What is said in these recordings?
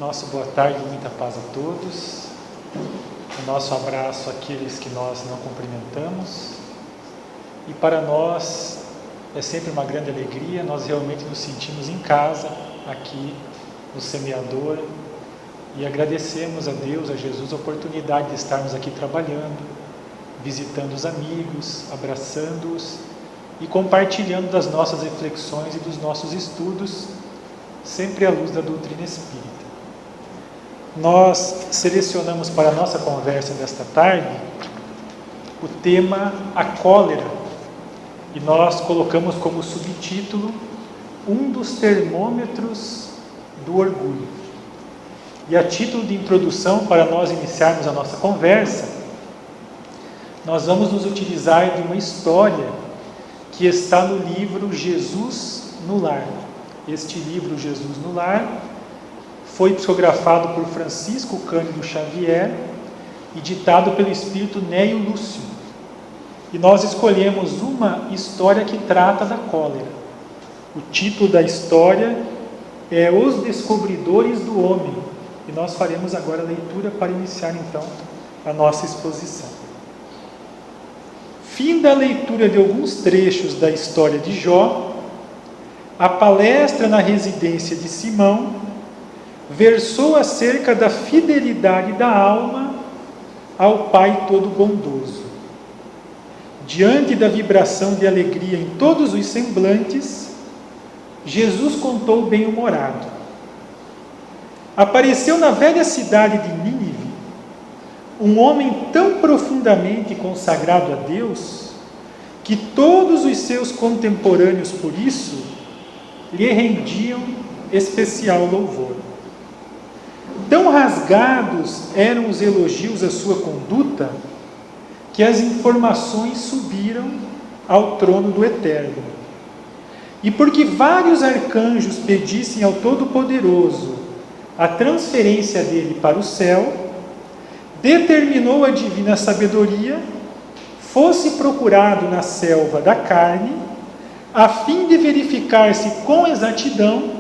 Nosso boa tarde, muita paz a todos. O nosso abraço àqueles que nós não cumprimentamos. E para nós é sempre uma grande alegria, nós realmente nos sentimos em casa, aqui no Semeador, e agradecemos a Deus, a Jesus, a oportunidade de estarmos aqui trabalhando, visitando os amigos, abraçando-os e compartilhando das nossas reflexões e dos nossos estudos, sempre à luz da doutrina espírita. Nós selecionamos para a nossa conversa desta tarde o tema a cólera, e nós colocamos como subtítulo um dos termômetros do orgulho. E a título de introdução, para nós iniciarmos a nossa conversa, nós vamos nos utilizar de uma história que está no livro Jesus no Lar. Este livro, Jesus no Lar, foi psicografado por Francisco Cândido Xavier e ditado pelo espírito Neio Lúcio. E nós escolhemos uma história que trata da cólera. O título da história é Os Descobridores do Homem. E nós faremos agora a leitura para iniciar então a nossa exposição. Fim da leitura de alguns trechos da história de Jó, a palestra na residência de Simão versou acerca da fidelidade da alma ao Pai Todo-Bondoso. Diante da vibração de alegria em todos os semblantes, Jesus contou bem-humorado. Apareceu na velha cidade de Nínive um homem tão profundamente consagrado a Deus que todos os seus contemporâneos, por isso, lhe rendiam especial louvor. Tão rasgados eram os elogios à sua conduta que as informações subiram ao trono do Eterno. E porque vários arcanjos pedissem ao Todo-Poderoso a transferência dele para o céu, determinou a divina sabedoria fosse procurado na selva da carne, a fim de verificar-se com exatidão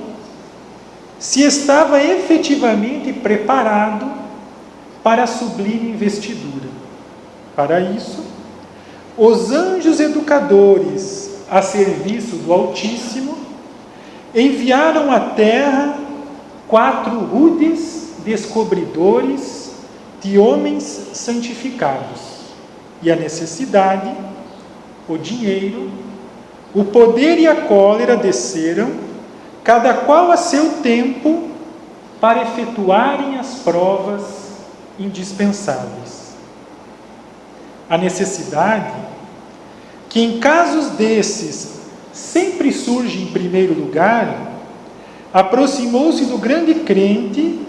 se estava efetivamente preparado para a sublime investidura. Para isso, os anjos educadores a serviço do Altíssimo enviaram à terra 4 rudes descobridores de homens santificados, e a necessidade, o dinheiro, o poder e a cólera desceram, cada qual a seu tempo, para efetuarem as provas indispensáveis. A necessidade, que em casos desses sempre surge em primeiro lugar, aproximou-se do grande crente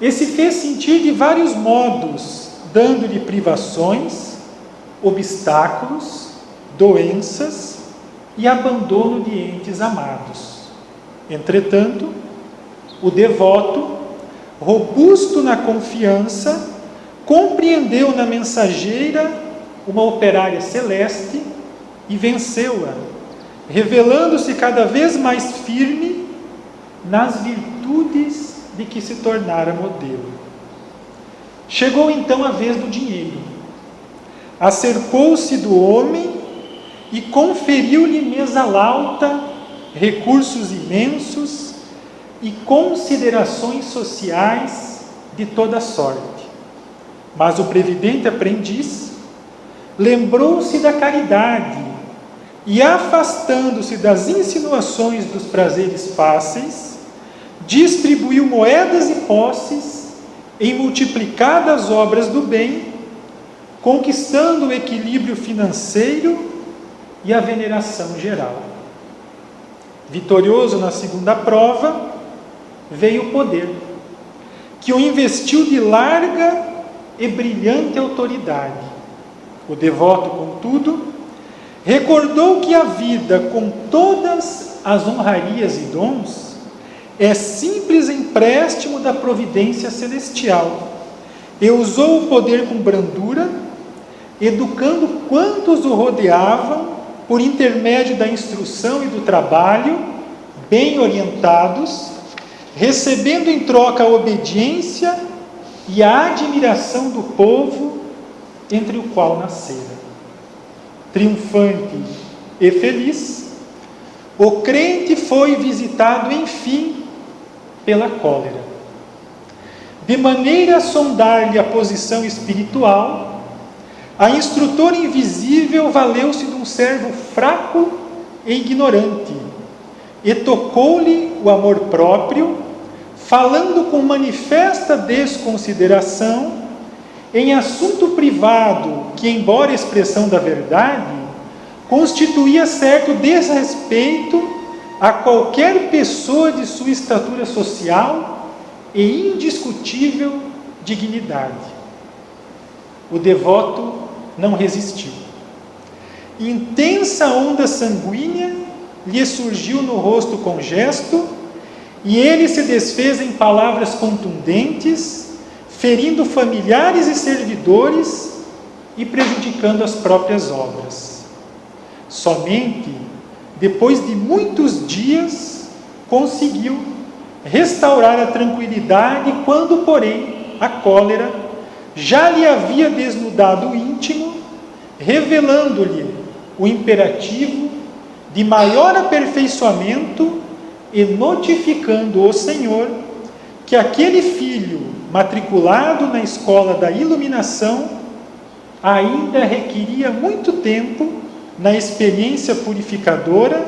e se fez sentir de vários modos, dando-lhe privações, obstáculos, doenças e abandono de entes amados. Entretanto, o devoto, robusto na confiança, compreendeu na mensageira uma operária celeste e venceu-a, revelando-se cada vez mais firme nas virtudes de que se tornara modelo. Chegou então a vez do dinheiro. Acercou-se do homem e conferiu-lhe mesa lauta, recursos imensos e considerações sociais de toda sorte. Mas o previdente aprendiz lembrou-se da caridade e, afastando-se das insinuações dos prazeres fáceis, distribuiu moedas e posses em multiplicadas obras do bem, conquistando o equilíbrio financeiro e a veneração geral. Vitorioso na segunda prova, veio o poder, que o investiu de larga e brilhante autoridade. O devoto, contudo, recordou que a vida, com todas as honrarias e dons, é simples empréstimo da providência celestial, e usou o poder com brandura, educando quantos o rodeavam por intermédio da instrução e do trabalho, bem orientados, recebendo em troca a obediência e a admiração do povo entre o qual nascera. Triunfante e feliz, o crente foi visitado, enfim, pela cólera. De maneira a sondar-lhe a posição espiritual, a instrutora invisível valeu-se de um servo fraco e ignorante, e tocou-lhe o amor próprio, falando com manifesta desconsideração, em assunto privado que, embora expressão da verdade, constituía certo desrespeito a qualquer pessoa de sua estatura social e indiscutível dignidade. O devoto não resistiu. Intensa onda sanguínea lhe surgiu no rosto com gesto, e ele se desfez em palavras contundentes, ferindo familiares e servidores e prejudicando as próprias obras. Somente depois de muitos dias conseguiu restaurar a tranquilidade, quando, porém, a cólera já lhe havia desnudado o íntimo, revelando-lhe o imperativo de maior aperfeiçoamento e notificando o Senhor que aquele filho matriculado na escola da iluminação ainda requeria muito tempo na experiência purificadora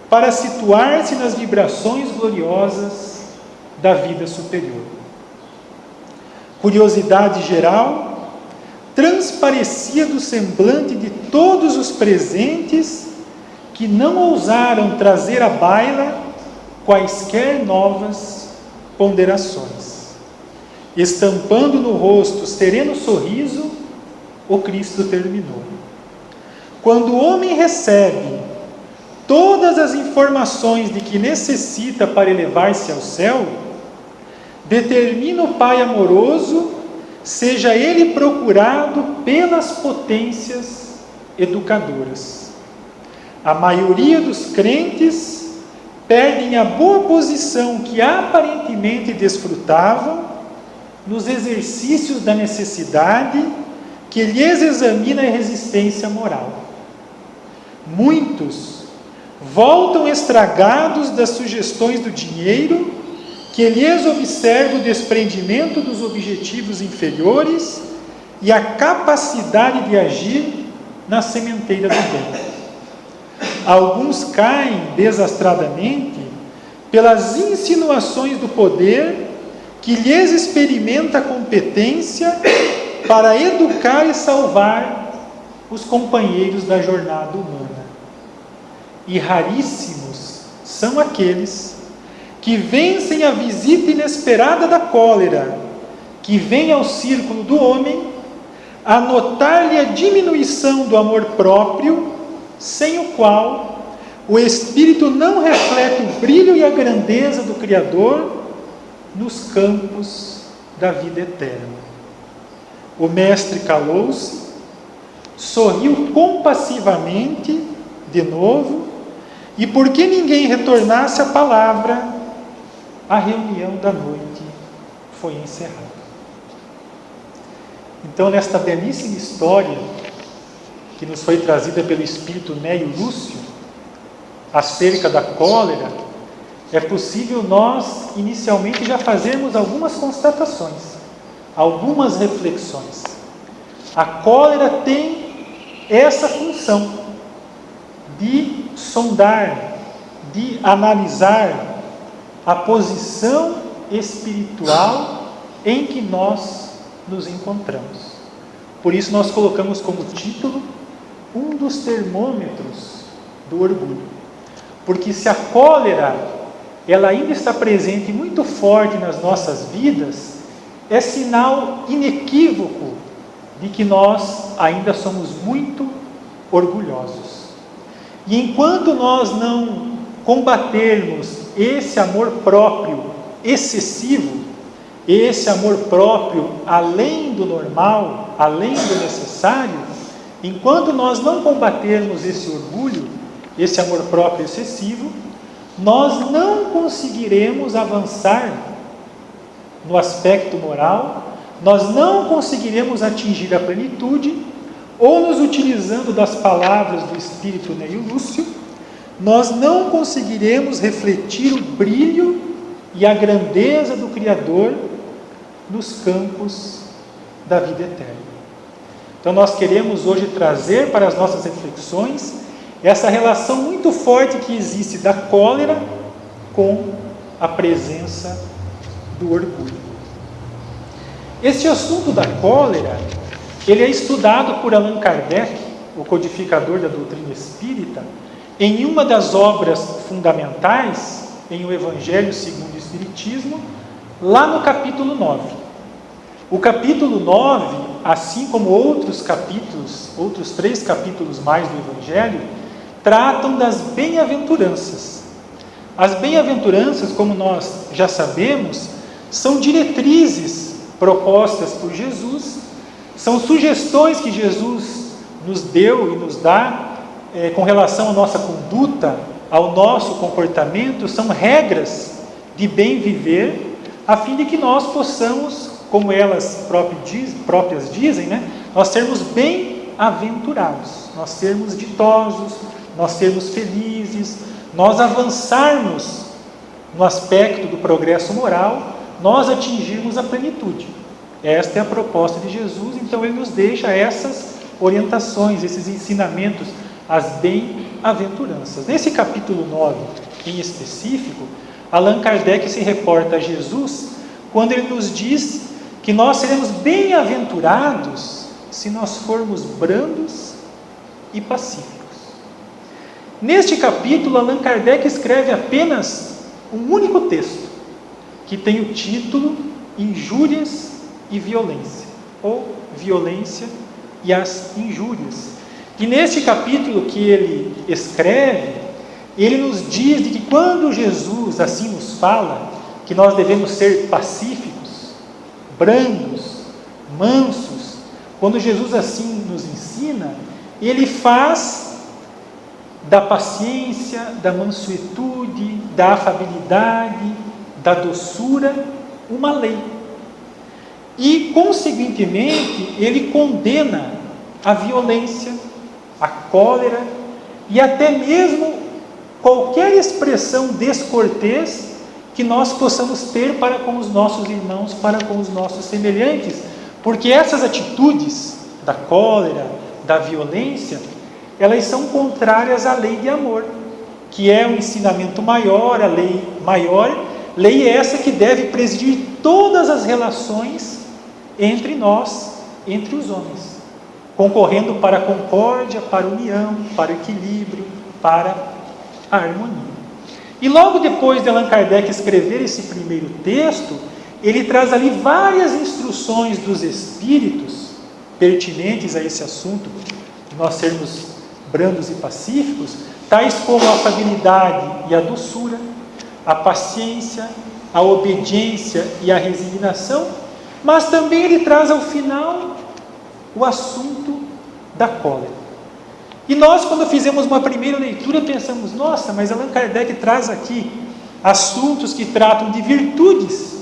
para situar-se nas vibrações gloriosas da vida superior. Curiosidade geral transparecia do semblante de todos os presentes, que não ousaram trazer à baila quaisquer novas ponderações. Estampando no rosto sereno sorriso, o Cristo terminou. Quando o homem recebe todas as informações de que necessita para elevar-se ao céu, determina o Pai amoroso, seja ele procurado pelas potências educadoras. A maioria dos crentes perdem a boa posição que aparentemente desfrutavam nos exercícios da necessidade que lhes examina a resistência moral. Muitos voltam estragados das sugestões do dinheiro, que lhes observa o desprendimento dos objetivos inferiores e a capacidade de agir na sementeira do bem. Alguns caem desastradamente pelas insinuações do poder, que lhes experimenta a competência para educar e salvar os companheiros da jornada humana. E raríssimos são aqueles que vencem a visita inesperada da cólera, que vem ao círculo do homem, a notar-lhe a diminuição do amor próprio, sem o qual o espírito não reflete o brilho e a grandeza do Criador nos campos da vida eterna. O mestre calou-se, sorriu compassivamente de novo, e porque ninguém retornasse a palavra, a reunião da noite foi encerrada. Então, nesta belíssima história que nos foi trazida pelo espírito Neio Lúcio, acerca da cólera, é possível nós, inicialmente, já fazermos algumas constatações, algumas reflexões. A cólera tem essa função de sondar, de analisar a posição espiritual em que nós nos encontramos. Por isso nós colocamos como título um dos termômetros do orgulho. Porque se a cólera ela ainda está presente muito forte nas nossas vidas, é sinal inequívoco de que nós ainda somos muito orgulhosos. E enquanto nós não combatermos esse amor próprio excessivo, esse amor próprio além do normal, além do necessário, enquanto nós não combatermos esse orgulho, esse amor próprio excessivo, nós não conseguiremos avançar no aspecto moral, nós não conseguiremos atingir a plenitude, ou nos utilizando das palavras do Espírito Neio Lúcio, nós não conseguiremos refletir o brilho e a grandeza do Criador nos campos da vida eterna. Então nós queremos hoje trazer para as nossas reflexões essa relação muito forte que existe da cólera com a presença do orgulho. Este assunto da cólera, ele é estudado por Allan Kardec, o codificador da doutrina espírita, em uma das obras fundamentais, em O Evangelho segundo o Espiritismo, lá no capítulo 9. O capítulo 9, assim como outros capítulos, outros 3 capítulos mais do Evangelho, tratam das bem-aventuranças. As bem-aventuranças, como nós já sabemos, são diretrizes propostas por Jesus, são sugestões que Jesus nos deu e nos dá com relação à nossa conduta, ao nosso comportamento, são regras de bem viver, a fim de que nós possamos, como elas próprias dizem, nós sermos bem-aventurados, nós sermos ditosos, nós sermos felizes, nós avançarmos no aspecto do progresso moral, nós atingirmos a plenitude. Esta é a proposta de Jesus, então ele nos deixa essas orientações, esses ensinamentos, as bem-aventuranças. Nesse capítulo 9, em específico, Allan Kardec se reporta a Jesus quando ele nos diz que nós seremos bem-aventurados se nós formos brandos e pacíficos. Neste capítulo, Allan Kardec escreve apenas um único texto, que tem o título Injúrias e Violência, ou Violência e as Injúrias. E neste capítulo que ele escreve, ele nos diz de que quando Jesus assim nos fala, que nós devemos ser pacíficos, brandos, mansos, quando Jesus assim nos ensina, ele faz da paciência, da mansuetude, da afabilidade, da doçura, uma lei. E, consequentemente, ele condena a violência, a cólera e até mesmo qualquer expressão descortês que nós possamos ter para com os nossos irmãos, para com os nossos semelhantes, porque essas atitudes da cólera, da violência, elas são contrárias à lei de amor, que é um ensinamento maior, a lei maior, lei essa que deve presidir todas as relações entre nós, entre os homens, concorrendo para a concórdia, para a união, para o equilíbrio, para a harmonia. E logo depois de Allan Kardec escrever esse primeiro texto, ele traz ali várias instruções dos espíritos pertinentes a esse assunto, de nós sermos brandos e pacíficos, tais como a afabilidade e a doçura, a paciência, a obediência e a resignação, mas também ele traz ao final o assunto da cólera. E nós, quando fizemos uma primeira leitura, pensamos, nossa, mas Allan Kardec traz aqui assuntos que tratam de virtudes.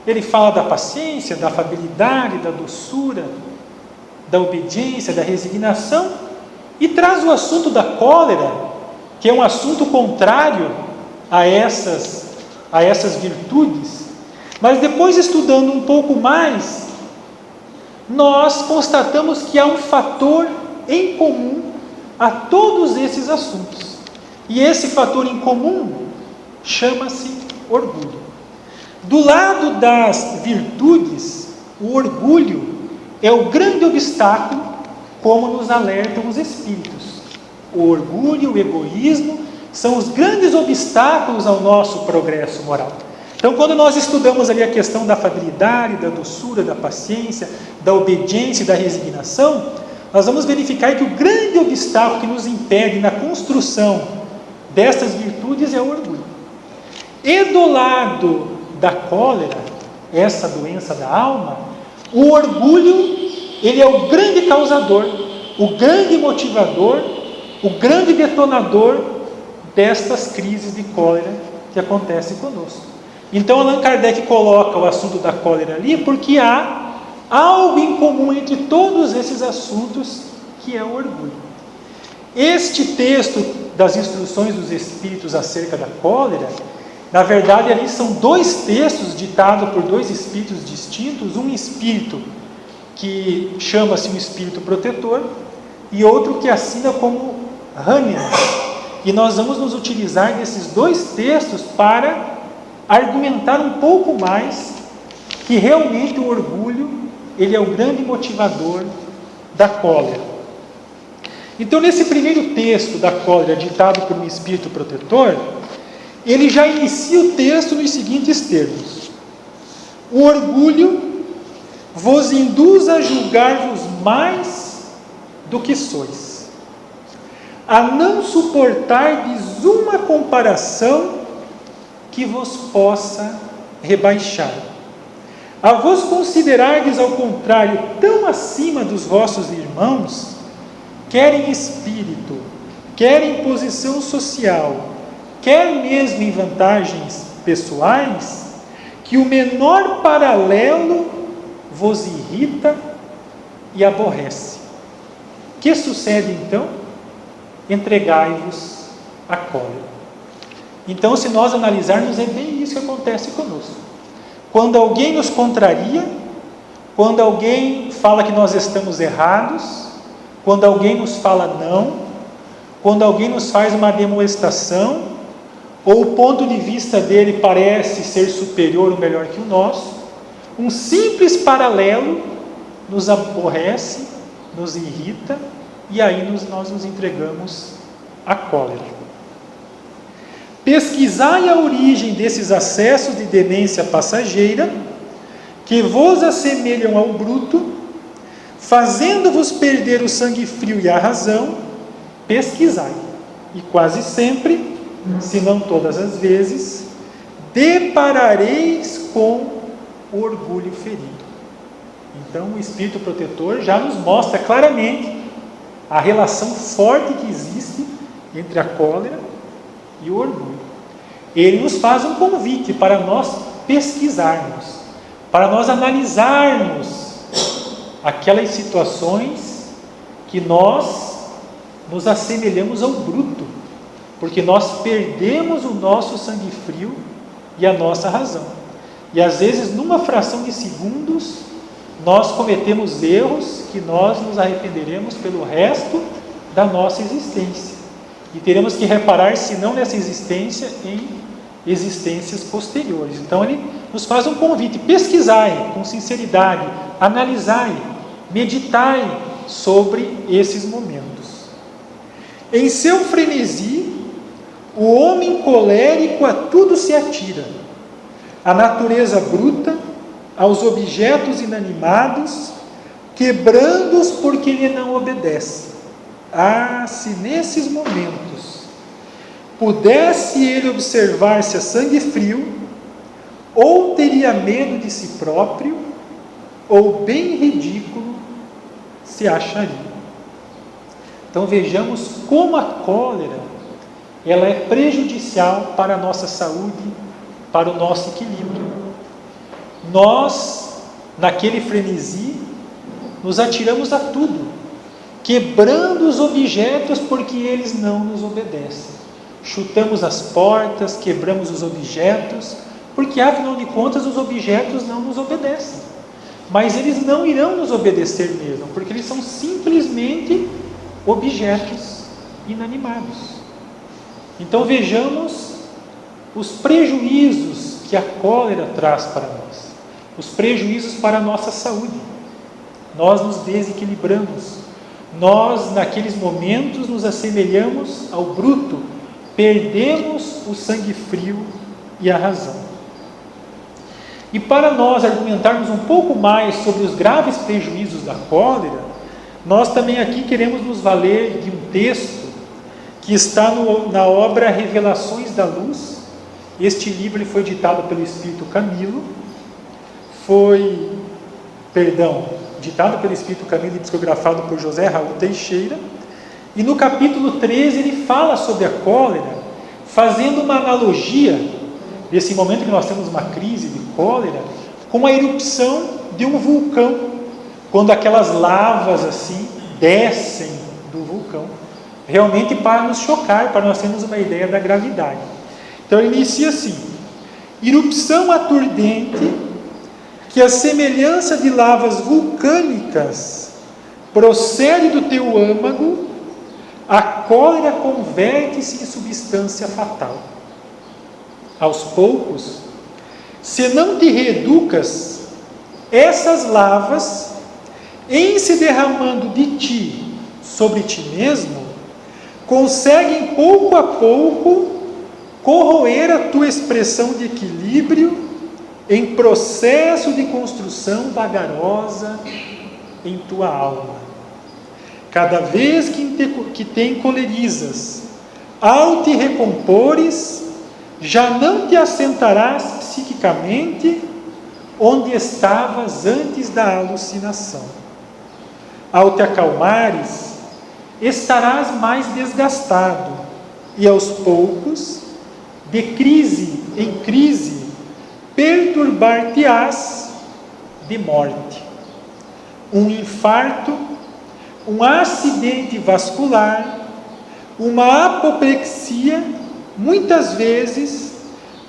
Ele fala da paciência, da afabilidade, da doçura, da obediência, da resignação, e traz o assunto da cólera, que é um assunto contrário a essas virtudes. Mas depois, estudando um pouco mais, nós constatamos que há um fator em comum a todos esses assuntos. E esse fator em comum chama-se orgulho. Do lado das virtudes, o orgulho é o grande obstáculo, como nos alertam os espíritos. O orgulho, o egoísmo, são os grandes obstáculos ao nosso progresso moral. Então, quando nós estudamos ali a questão da afabilidade, da doçura, da paciência, da obediência e da resignação, nós vamos verificar que o grande obstáculo que nos impede na construção destas virtudes é o orgulho. E do lado da cólera, essa doença da alma, o orgulho, ele é o grande causador, o grande motivador, o grande detonador destas crises de cólera que acontecem conosco. Então Allan Kardec coloca o assunto da cólera ali porque há algo em comum entre todos esses assuntos, que é o orgulho. Este texto das instruções dos Espíritos acerca da cólera, na verdade ali são dois textos ditados por dois espíritos distintos, um espírito que chama-se um espírito protetor e outro que assina como Hahnemann. E nós vamos nos utilizar desses dois textos para argumentar um pouco mais que realmente o orgulho, ele é o grande motivador da cólera. Então, nesse primeiro texto da cólera, ditado por um espírito protetor, ele já inicia o texto nos seguintes termos: o orgulho vos induz a julgar-vos mais do que sois, a não suportardes uma comparação que vos possa rebaixar, a vos considerardes ao contrário tão acima dos vossos irmãos, quer em espírito, quer em posição social, quer mesmo em vantagens pessoais, que o menor paralelo vos irrita e aborrece. Que sucede então? Entregai-vos à cólera. Então, se nós analisarmos, é bem isso que acontece conosco. Quando alguém nos contraria, quando alguém fala que nós estamos errados, quando alguém nos fala não, quando alguém nos faz uma demonstração, ou o ponto de vista dele parece ser superior ou melhor que o nosso, um simples paralelo nos aborrece, nos irrita, e aí nós nos entregamos à cólera. Pesquisai a origem desses acessos de demência passageira, que vos assemelham ao bruto, fazendo-vos perder o sangue frio e a razão. Pesquisai, e quase sempre, se não todas as vezes, deparareis com o orgulho ferido. Então o Espírito Protetor já nos mostra claramente a relação forte que existe entre a cólera e o orgulho. Ele nos faz um convite para nós pesquisarmos, para nós analisarmos aquelas situações que nós nos assemelhamos ao bruto, porque nós perdemos o nosso sangue frio e a nossa razão. E às vezes, numa fração de segundos, nós cometemos erros que nós nos arrependeremos pelo resto da nossa existência. E teremos que reparar, se não nessa existência, em existências posteriores. Então ele nos faz um convite: pesquisai com sinceridade, analisai, meditai sobre esses momentos. Em seu frenesi, o homem colérico a tudo se atira, à natureza bruta, aos objetos inanimados, quebrando-os porque lhe não obedece. Ah, se nesses momentos pudesse ele observar-se a sangue frio, ou teria medo de si próprio, ou bem ridículo se acharia. Então vejamos como a cólera, ela é prejudicial para a nossa saúde, para o nosso equilíbrio. Nós, naquele frenesi, nos atiramos a tudo, quebrando os objetos porque eles não nos obedecem. Chutamos as portas, quebramos os objetos, porque afinal de contas os objetos não nos obedecem. Mas eles não irão nos obedecer mesmo, porque eles são simplesmente objetos inanimados. Então vejamos os prejuízos que a cólera traz para nós, os prejuízos para a nossa saúde. Nós nos desequilibramos, nós naqueles momentos nos assemelhamos ao bruto, perdemos o sangue frio e a razão. E para nós argumentarmos um pouco mais sobre os graves prejuízos da cólera, nós também aqui queremos nos valer de um texto que está na obra Revelações da Luz. Este livro foi ditado pelo Espírito Camilo, ditado pelo Espírito Camilo e psicografado por José Raul Teixeira. E no capítulo 13 ele fala sobre a cólera, fazendo uma analogia desse momento que nós temos uma crise de cólera com a erupção de um vulcão, quando aquelas lavas assim descem do vulcão, realmente para nos chocar, para nós termos uma ideia da gravidade. Então ele inicia assim: erupção aturdente, que a semelhança de lavas vulcânicas procede do teu âmago, a cólera converte-se em substância fatal. Aos poucos, se não te reeducas, essas lavas, em se derramando de ti sobre ti mesmo, conseguem pouco a pouco corroer a tua expressão de equilíbrio em processo de construção vagarosa em tua alma. Cada vez que te encolerizas, ao te recompores, já não te assentarás psiquicamente onde estavas antes da alucinação. Ao te acalmares, estarás mais desgastado e aos poucos, de crise em crise, perturbar-te-ás de morte. Um infarto, um acidente vascular, uma apoplexia, muitas vezes,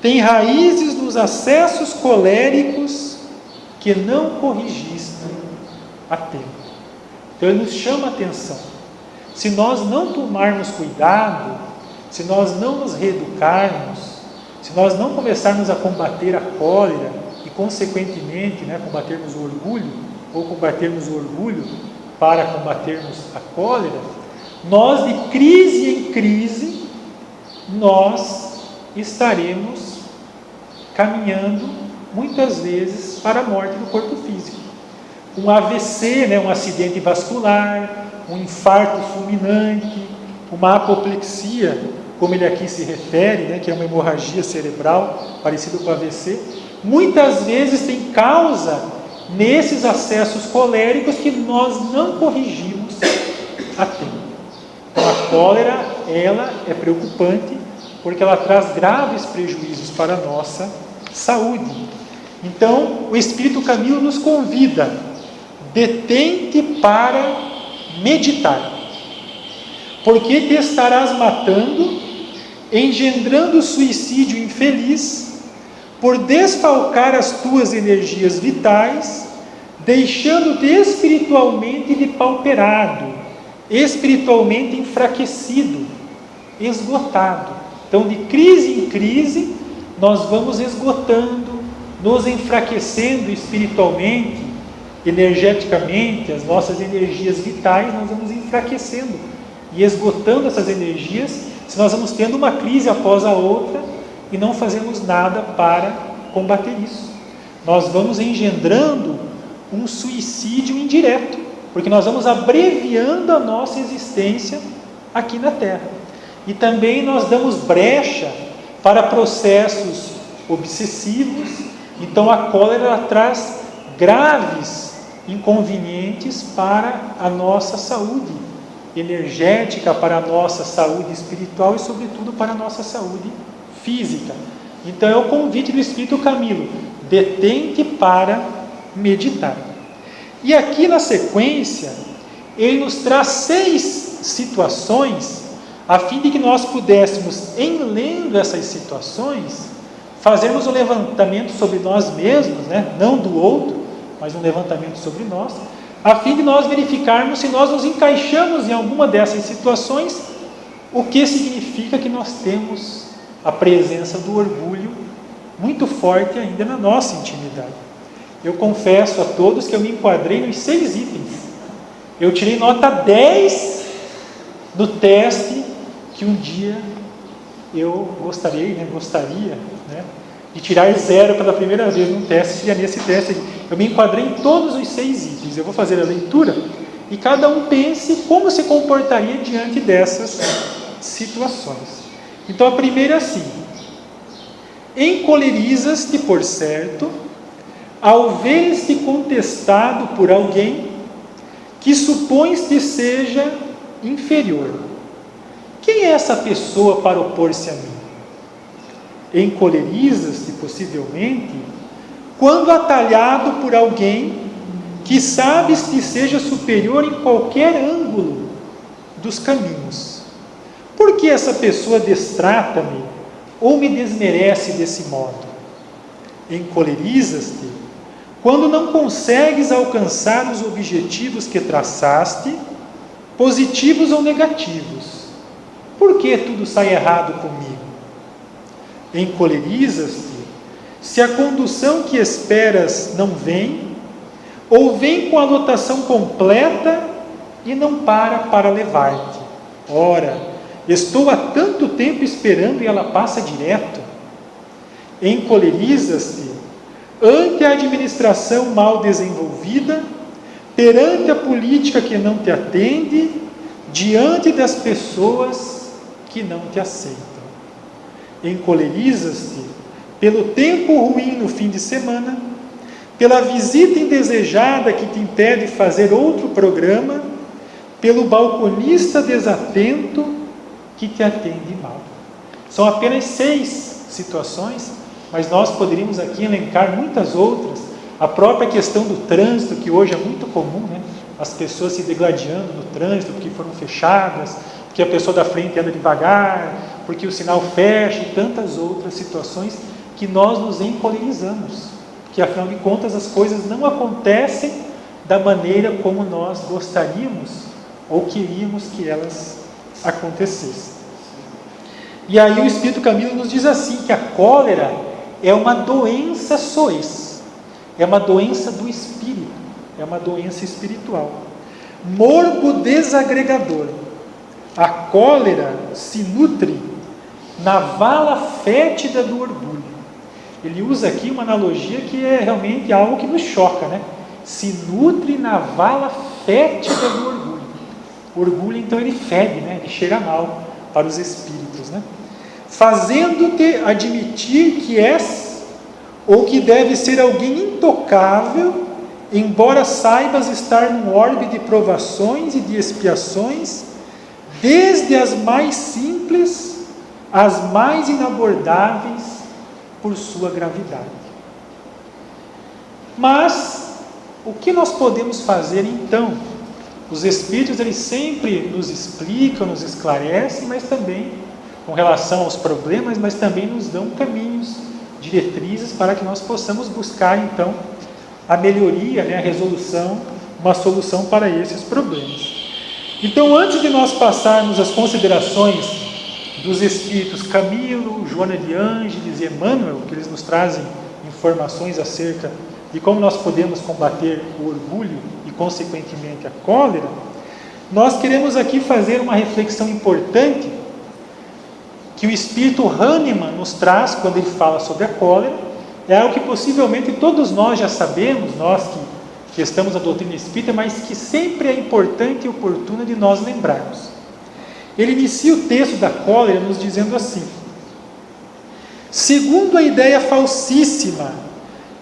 tem raízes nos acessos coléricos que não corrigiste a tempo. Então ele nos chama a atenção. Se nós não tomarmos cuidado, se nós não nos reeducarmos, se nós não começarmos a combater a cólera e, consequentemente, combatermos o orgulho, ou combatermos o orgulho para combatermos a cólera, nós, de crise em crise, nós estaremos caminhando, muitas vezes, para a morte do corpo físico. Um AVC, um acidente vascular, um infarto fulminante, uma apoplexia, como ele aqui se refere, que é uma hemorragia cerebral, parecida com AVC, muitas vezes tem causa nesses acessos coléricos que nós não corrigimos a tempo. Então a cólera, ela é preocupante, porque ela traz graves prejuízos para a nossa saúde. Então o Espírito Camilo nos convida: detente para meditar, porque te estarás matando, engendrando suicídio infeliz, por desfalcar as tuas energias vitais, deixando-te espiritualmente depauperado, espiritualmente enfraquecido, esgotado. Então, de crise em crise, nós vamos esgotando, nos enfraquecendo espiritualmente, energeticamente, as nossas energias vitais, nós vamos enfraquecendo e esgotando essas energias, se nós vamos tendo uma crise após a outra e não fazemos nada para combater isso. Nós vamos engendrando um suicídio indireto, porque nós vamos abreviando a nossa existência aqui na Terra. E também nós damos brecha para processos obsessivos. Então a cólera ela traz graves inconvenientes para a nossa saúde energética, para a nossa saúde espiritual e, sobretudo, para a nossa saúde física. Então é o convite do Espírito Camilo: detente para meditar. E aqui na sequência, ele nos traz 6 situações, a fim de que nós pudéssemos, em lendo essas situações, fazermos um levantamento sobre nós mesmos, não do outro, mas um levantamento sobre nós, a fim de nós verificarmos se nós nos encaixamos em alguma dessas situações, o que significa que nós temos a presença do orgulho muito forte ainda na nossa intimidade. Eu confesso a todos que eu me enquadrei nos 6 itens. Eu tirei nota 10 no teste que um dia eu gostaria de tirar 0 pela primeira vez num teste, seria nesse teste aqui. Eu me enquadrei em todos os 6 itens. Eu vou fazer a leitura e cada um pense como se comportaria diante dessas situações. Então a primeira é assim: encolerizas-te, por certo, ao veres-te contestado por alguém que supões-te seja inferior. Quem é essa pessoa para opor-se a mim? Encolerizas-te, possivelmente, quando atalhado por alguém que sabes que seja superior em qualquer ângulo dos caminhos. Por que essa pessoa destrata-me ou me desmerece desse modo? Encolerizas-te quando não consegues alcançar os objetivos que traçaste, positivos ou negativos. Por que tudo sai errado comigo? Encolerizas-te se a condução que esperas não vem, ou vem com a dotação completa e não para levar-te. Ora, estou há tanto tempo esperando e ela passa direto. Encolerizas-te ante a administração mal desenvolvida, perante a política que não te atende, diante das pessoas que não te aceitam. Encolerizas-te pelo tempo ruim no fim de semana, pela visita indesejada que te impede de fazer outro programa, pelo balconista desatento que te atende mal. São apenas 6 situações, mas nós poderíamos aqui elencar muitas outras. A própria questão do trânsito, que hoje é muito comum, né? As pessoas se degladiando no trânsito porque foram fechadas, porque a pessoa da frente anda devagar, porque o sinal fecha e tantas outras situações que nós nos encolerizamos, que afinal de contas as coisas não acontecem da maneira como nós gostaríamos ou queríamos que elas acontecessem. E aí o Espírito Camilo nos diz assim, que a cólera é uma doença soez, é uma doença do espírito, é uma doença espiritual, morbo desagregador. A cólera se nutre na vala fétida do orgulho. Ele usa aqui uma analogia que é realmente algo que nos choca, né? Se nutre na vala fétida do orgulho. O orgulho, então, ele fede, né? Ele cheira mal para os espíritos, né? Fazendo-te admitir que és, ou que deve ser alguém intocável, embora saibas estar num orbe de provações e de expiações, desde as mais simples às mais inabordáveis por sua gravidade. Mas o que nós podemos fazer então? Os Espíritos, eles sempre nos explicam, nos esclarecem, mas também com relação aos problemas, mas também nos dão caminhos, diretrizes para que nós possamos buscar então a melhoria, né, a resolução, uma solução para esses problemas. Então, antes de nós passarmos as considerações dos Espíritos Camilo, Joana de Ângeles e Emmanuel, que eles nos trazem informações acerca de como nós podemos combater o orgulho e, consequentemente, a cólera, nós queremos aqui fazer uma reflexão importante que o Espírito Hahnemann nos traz quando ele fala sobre a cólera. É algo que possivelmente todos nós já sabemos, nós que estamos na doutrina espírita, mas que sempre é importante e oportuno de nós lembrarmos. Ele inicia o texto da cólera nos dizendo assim: segundo a ideia falsíssima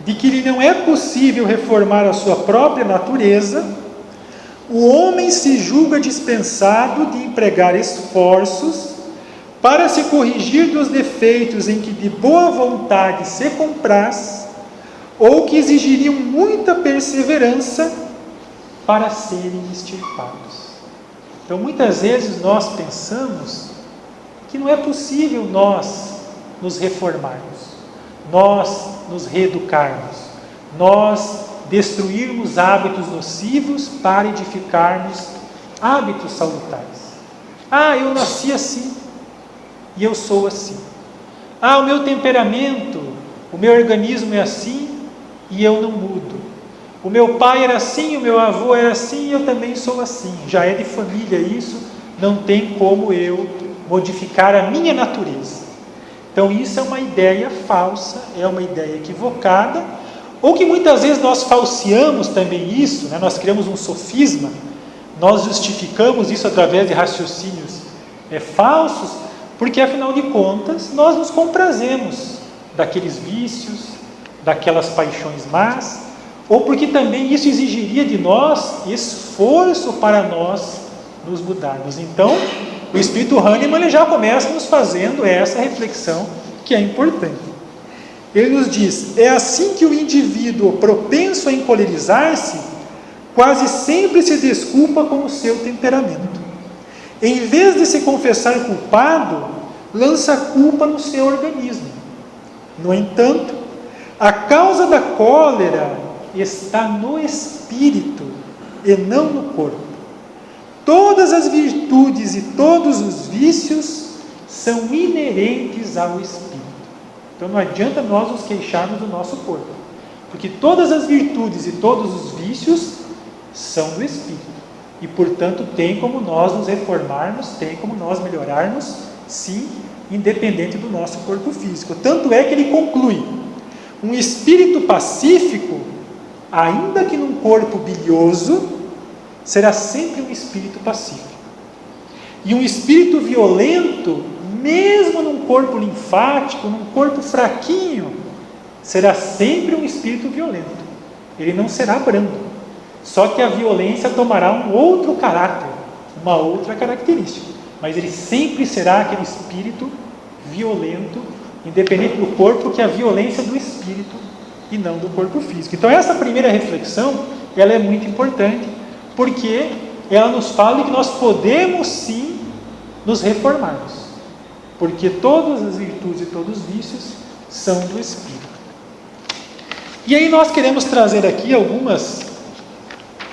de que lhe não é possível reformar a sua própria natureza, o homem se julga dispensado de empregar esforços para se corrigir dos defeitos em que de boa vontade se compraz, ou que exigiriam muita perseverança para serem extirpados. Então, muitas vezes nós pensamos que não é possível nós nos reformarmos, nós nos reeducarmos, nós destruirmos hábitos nocivos para edificarmos hábitos salutares. Ah, eu nasci assim e eu sou assim. Ah, o meu temperamento, o meu organismo é assim e eu não mudo. O meu pai era assim, o meu avô era assim e eu também sou assim. Já é de família isso, não tem como eu modificar a minha natureza. Então isso é uma ideia falsa, é uma ideia equivocada, ou que muitas vezes nós falseamos também isso, né? Nós criamos um sofisma, nós justificamos isso através de raciocínios falsos, porque afinal de contas nós nos comprazemos daqueles vícios, daquelas paixões más, ou porque também isso exigiria de nós esforço para nós nos mudarmos. Então, o Espírito Hahnemann ele já começa nos fazendo essa reflexão que é importante. Ele nos diz: é assim que o indivíduo propenso a encolerizar-se quase sempre se desculpa com o seu temperamento. Em vez de se confessar culpado, lança a culpa no seu organismo. No entanto, a causa da cólera está no espírito e não no corpo. Todas as virtudes e todos os vícios são inerentes ao espírito. Então não adianta nós nos queixarmos do nosso corpo, porque todas as virtudes e todos os vícios são do espírito. E portanto tem como nós nos reformarmos, tem como nós melhorarmos, sim, independente do nosso corpo físico. Tanto é que ele conclui: um espírito pacífico, ainda que num corpo bilioso, será sempre um espírito pacífico. E um espírito violento, mesmo num corpo linfático, num corpo fraquinho, será sempre um espírito violento. Ele não será brando. Só que a violência tomará um outro caráter, uma outra característica. Mas ele sempre será aquele espírito violento, independente do corpo, que é a violência do espírito e não do corpo físico. Então essa primeira reflexão, ela é muito importante, porque ela nos fala que nós podemos sim nos reformarmos, porque todas as virtudes e todos os vícios são do espírito. E aí nós queremos trazer aqui algumas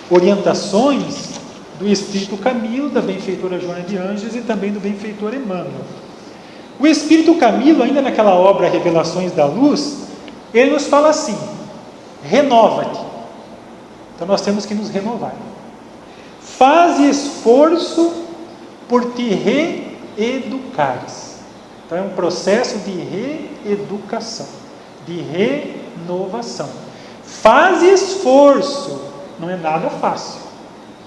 orientações do Espírito Camilo, da benfeitora Joana de Ângeles e também do benfeitor Emmanuel. O Espírito Camilo, ainda naquela obra Revelações da Luz, ele nos fala assim: renova-te. Então nós temos que nos renovar. Faze esforço por te reeducares. Então é um processo de reeducação, de renovação. Faze esforço. Não é nada fácil.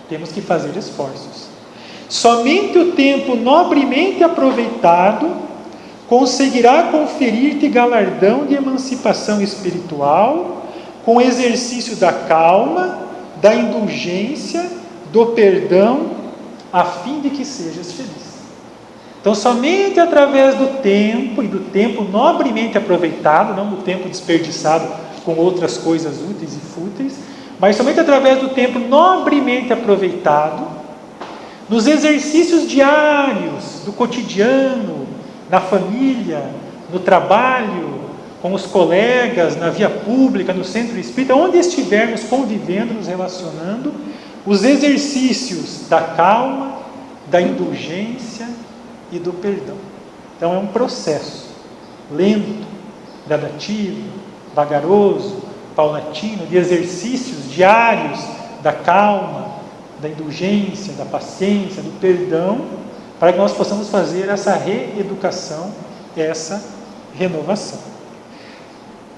Temos que fazer esforços. Somente o tempo nobremente aproveitado conseguirá conferir-te galardão de emancipação espiritual, com o exercício da calma, da indulgência, do perdão, a fim de que sejas feliz. Então, somente através do tempo, e do tempo nobremente aproveitado, não do tempo desperdiçado com outras coisas úteis e fúteis, mas somente através do tempo nobremente aproveitado, nos exercícios diários, do cotidiano, na família, no trabalho, com os colegas, na via pública, no centro espírita, onde estivermos convivendo, nos relacionando, os exercícios da calma, da indulgência e do perdão. Então é um processo lento, gradativo, vagaroso, paulatino, de exercícios diários da calma, da indulgência, da paciência, do perdão, para que nós possamos fazer essa reeducação, essa renovação.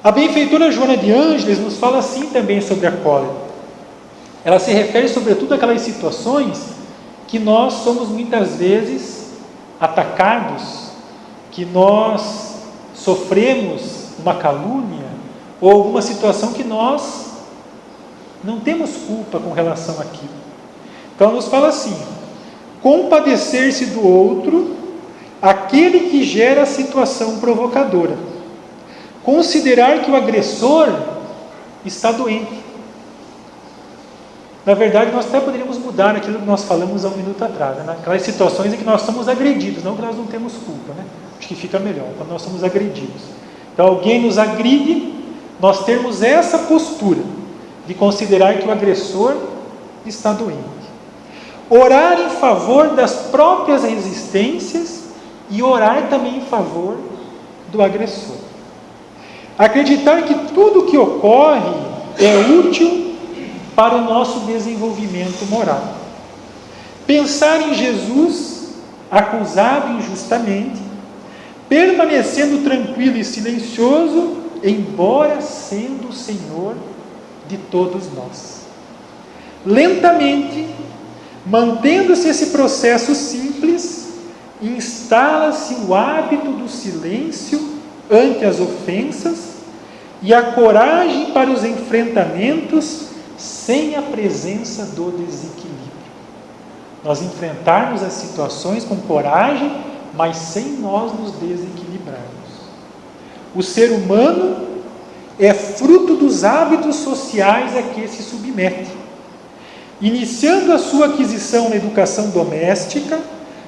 A benfeitora Joana de Ângeles nos fala assim também sobre a cólera. Ela se refere sobretudo àquelas situações que nós somos muitas vezes atacados, que nós sofremos uma calúnia, ou alguma situação que nós não temos culpa com relação àquilo. Então nos fala assim: compadecer-se do outro, aquele que gera a situação provocadora, considerar que o agressor está doente. Na verdade, nós até poderíamos mudar aquilo que nós falamos há um minuto atrás, né? Aquelas situações em que nós somos agredidos, não que nós não temos culpa, né? Acho que fica melhor, quando nós somos agredidos. Então alguém nos agride, nós termos essa postura de considerar que o agressor está doente. Orar em favor das próprias resistências e orar também em favor do agressor. Acreditar que tudo o que ocorre é útil para o nosso desenvolvimento moral. Pensar em Jesus, acusado injustamente, permanecendo tranquilo e silencioso, embora sendo o Senhor de todos nós. Lentamente, mantendo-se esse processo simples, instala-se o hábito do silêncio ante as ofensas e a coragem para os enfrentamentos sem a presença do desequilíbrio. Nós enfrentarmos as situações com coragem, mas sem nós nos desequilibrarmos. O ser humano é fruto dos hábitos sociais a que se submete, iniciando a sua aquisição na educação doméstica,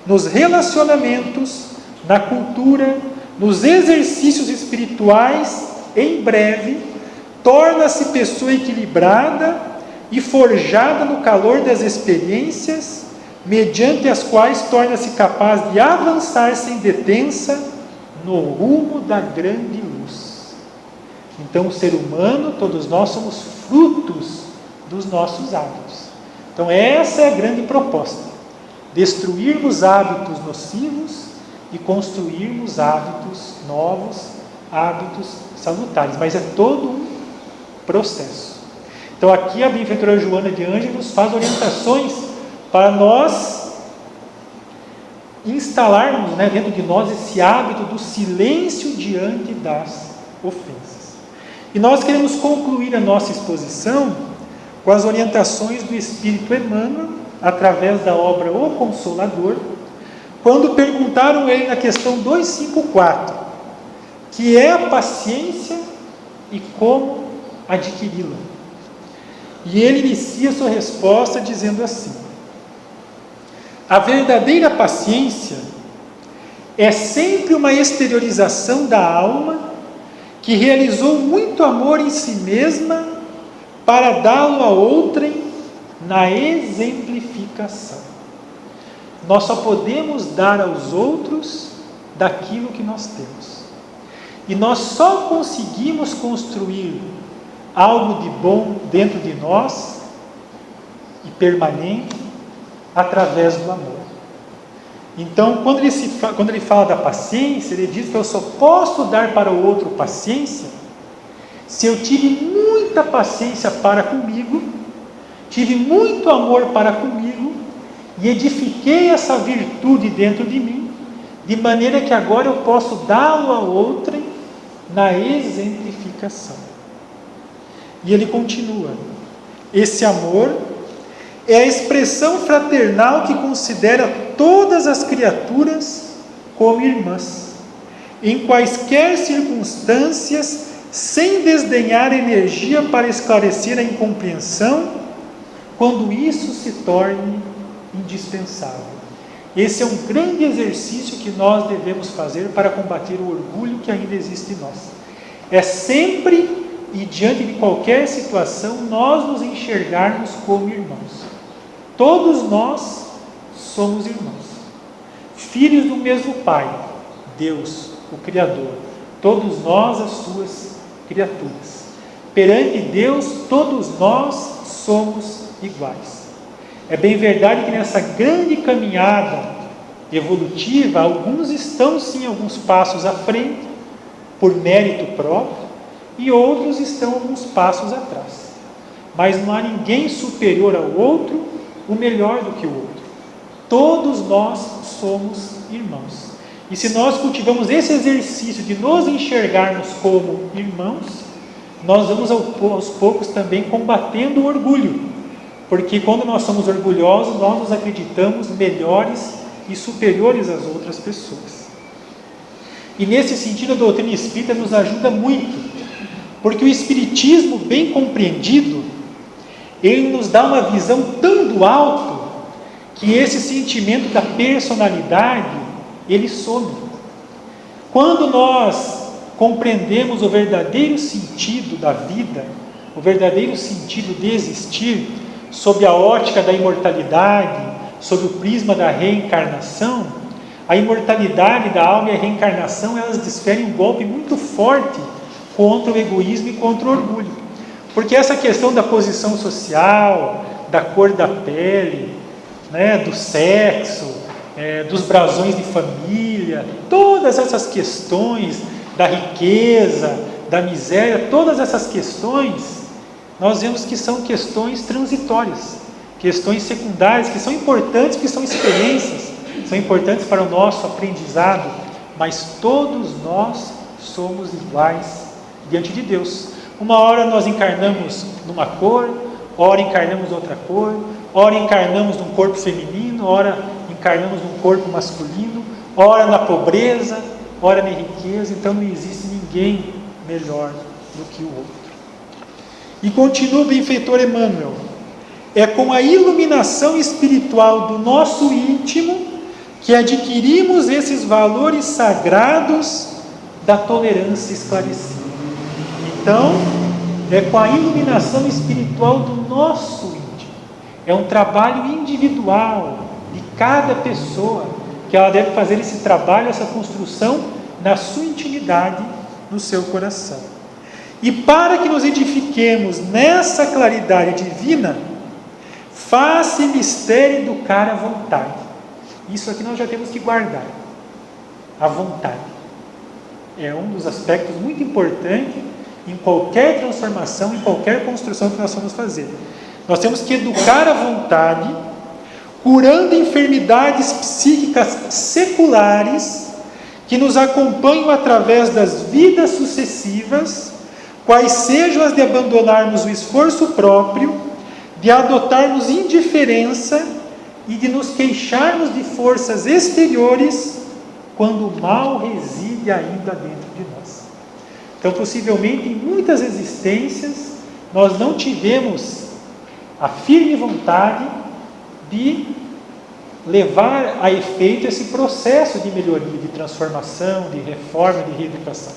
nos relacionamentos, na cultura, nos exercícios espirituais. Em breve, torna-se pessoa equilibrada e forjada no calor das experiências, mediante as quais torna-se capaz de avançar sem detença no rumo da grande luz. Então, o ser humano, todos nós somos frutos dos nossos hábitos. Então, essa é a grande proposta: destruirmos hábitos nocivos e construirmos hábitos novos, hábitos salutares. Mas é todo um processo. Então, aqui a benfeitora Joana de Ângelos faz orientações para nós instalarmos, dentro de nós esse hábito do silêncio diante das ofensas. E nós queremos concluir a nossa exposição com as orientações do Espírito Emmanuel, através da obra O Consolador, quando perguntaram a ele na questão 254, que é a paciência e como adquiri-la. E ele inicia sua resposta dizendo assim: a verdadeira paciência é sempre uma exteriorização da alma que realizou muito amor em si mesma para dá-lo a outrem na exemplificação. Nós só podemos dar aos outros daquilo que nós temos. E nós só conseguimos construir algo de bom dentro de nós e permanente através do amor. Então, quando ele fala da paciência, ele diz que eu só posso dar para o outro paciência se eu tive muita paciência para comigo, tive muito amor para comigo e edifiquei essa virtude dentro de mim, de maneira que agora eu posso dá-lo a outrem na exemplificação. E ele continua: esse amor é a expressão fraternal que considera todas as criaturas como irmãs, em quaisquer circunstâncias, sem desdenhar energia para esclarecer a incompreensão, quando isso se torne indispensável. Esse é um grande exercício que nós devemos fazer para combater o orgulho que ainda existe em nós. É sempre e diante de qualquer situação nós nos enxergarmos como irmãos. Todos nós somos irmãos, filhos do mesmo Pai, Deus, o Criador. Todos nós as suas criaturas. Perante Deus, todos nós somos iguais. É bem verdade que nessa grande caminhada evolutiva, alguns estão sim alguns passos à frente, por mérito próprio, e outros estão alguns passos atrás. Mas não há ninguém superior ao outro, o melhor do que o outro. Todos nós somos irmãos. E se nós cultivamos esse exercício de nos enxergarmos como irmãos, nós vamos aos poucos também combatendo o orgulho. Porque quando nós somos orgulhosos, nós nos acreditamos melhores e superiores às outras pessoas. E nesse sentido, a doutrina espírita nos ajuda muito, porque o espiritismo bem compreendido, ele nos dá uma visão tão do alto, que esse sentimento da personalidade, ele some. Quando nós compreendemos o verdadeiro sentido da vida, o verdadeiro sentido de existir, sob a ótica da imortalidade, sob o prisma da reencarnação, a imortalidade da alma e a reencarnação, elas desferem um golpe muito forte contra o egoísmo e contra o orgulho. Porque essa questão da posição social, da cor da pele, do sexo, dos brasões de família, todas essas questões da riqueza, da miséria, todas essas questões, nós vemos que são questões transitórias, questões secundárias, que são importantes, que são experiências, são importantes para o nosso aprendizado, mas todos nós somos iguais diante de Deus. Uma hora nós encarnamos numa cor, ora encarnamos outra cor, ora encarnamos num corpo feminino, ora encarnamos num corpo masculino, ora na pobreza, ora na riqueza. Então não existe ninguém melhor do que o outro. E continua o benfeitor Emmanuel: é com a iluminação espiritual do nosso íntimo que adquirimos esses valores sagrados da tolerância esclarecida. Então, é com a iluminação espiritual do nosso íntimo. É um trabalho individual de cada pessoa, que ela deve fazer esse trabalho, essa construção na sua intimidade, no seu coração. E para que nos edifiquemos nessa claridade divina, faz-se mistério educar a vontade. Isso aqui nós já temos que guardar. A vontade é um dos aspectos muito importantes em qualquer transformação, em qualquer construção que nós vamos fazer. Nós temos que educar a vontade, curando enfermidades psíquicas seculares que nos acompanham através das vidas sucessivas, quais sejam as de abandonarmos o esforço próprio, de adotarmos indiferença e de nos queixarmos de forças exteriores quando o mal reside ainda dentro de nós. Então, possivelmente, em muitas existências, nós não tivemos a firme vontade de levar a efeito esse processo de melhoria, de transformação, de reforma, de reeducação.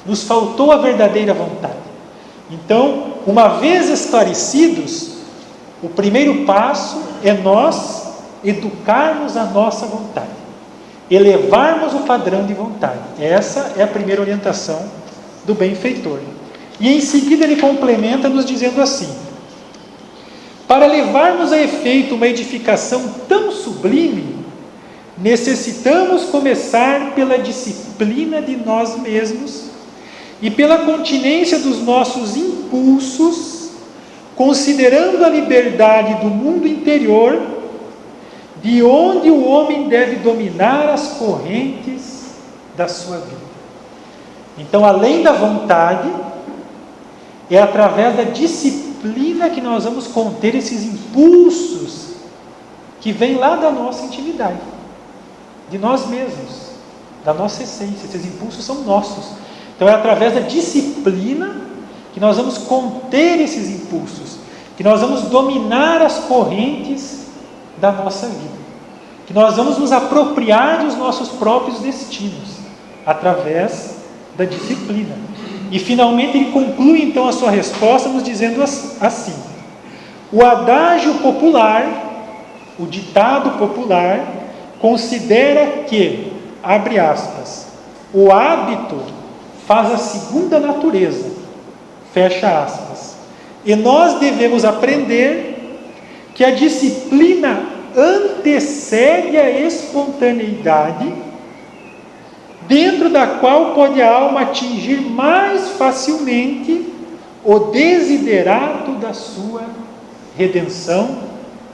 Nos faltou a verdadeira vontade. Então, uma vez esclarecidos, o primeiro passo é nós educarmos a nossa vontade, elevarmos o padrão de vontade. Essa é a primeira orientação do benfeitor. E em seguida ele complementa nos dizendo assim: para levarmos a efeito uma edificação tão sublime, necessitamos começar pela disciplina de nós mesmos e pela continência dos nossos impulsos, considerando a liberdade do mundo interior, de onde o homem deve dominar as correntes da sua vida. Então, além da vontade, é através da disciplina que nós vamos conter esses impulsos que vêm lá da nossa intimidade, de nós mesmos, da nossa essência. Esses impulsos são nossos. Então, é através da disciplina que nós vamos conter esses impulsos, que nós vamos dominar as correntes da nossa vida, que nós vamos nos apropriar dos nossos próprios destinos, através da disciplina. E finalmente ele conclui então a sua resposta nos dizendo assim: o adágio popular, o ditado popular, considera que, abre aspas, o hábito faz a segunda natureza, fecha aspas, e nós devemos aprender que a disciplina antecede a espontaneidade, dentro da qual pode a alma atingir mais facilmente o desiderato da sua redenção.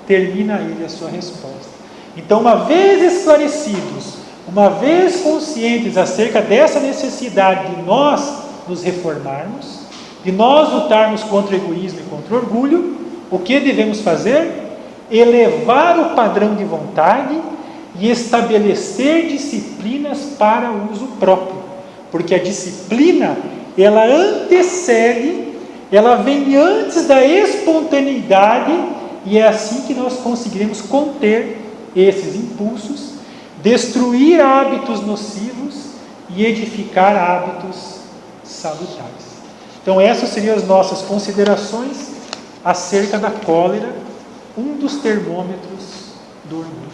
Termina ele a sua resposta. Então, uma vez esclarecidos, uma vez conscientes acerca dessa necessidade de nós nos reformarmos, de nós lutarmos contra o egoísmo e contra o orgulho, o que devemos fazer? Elevar o padrão de vontade e estabelecer disciplinas para uso próprio, porque a disciplina, ela antecede, ela vem antes da espontaneidade, e é assim que nós conseguiremos conter esses impulsos, destruir hábitos nocivos e edificar hábitos salutares. Então essas seriam as nossas considerações acerca da cólera, um dos termômetros do orgulho.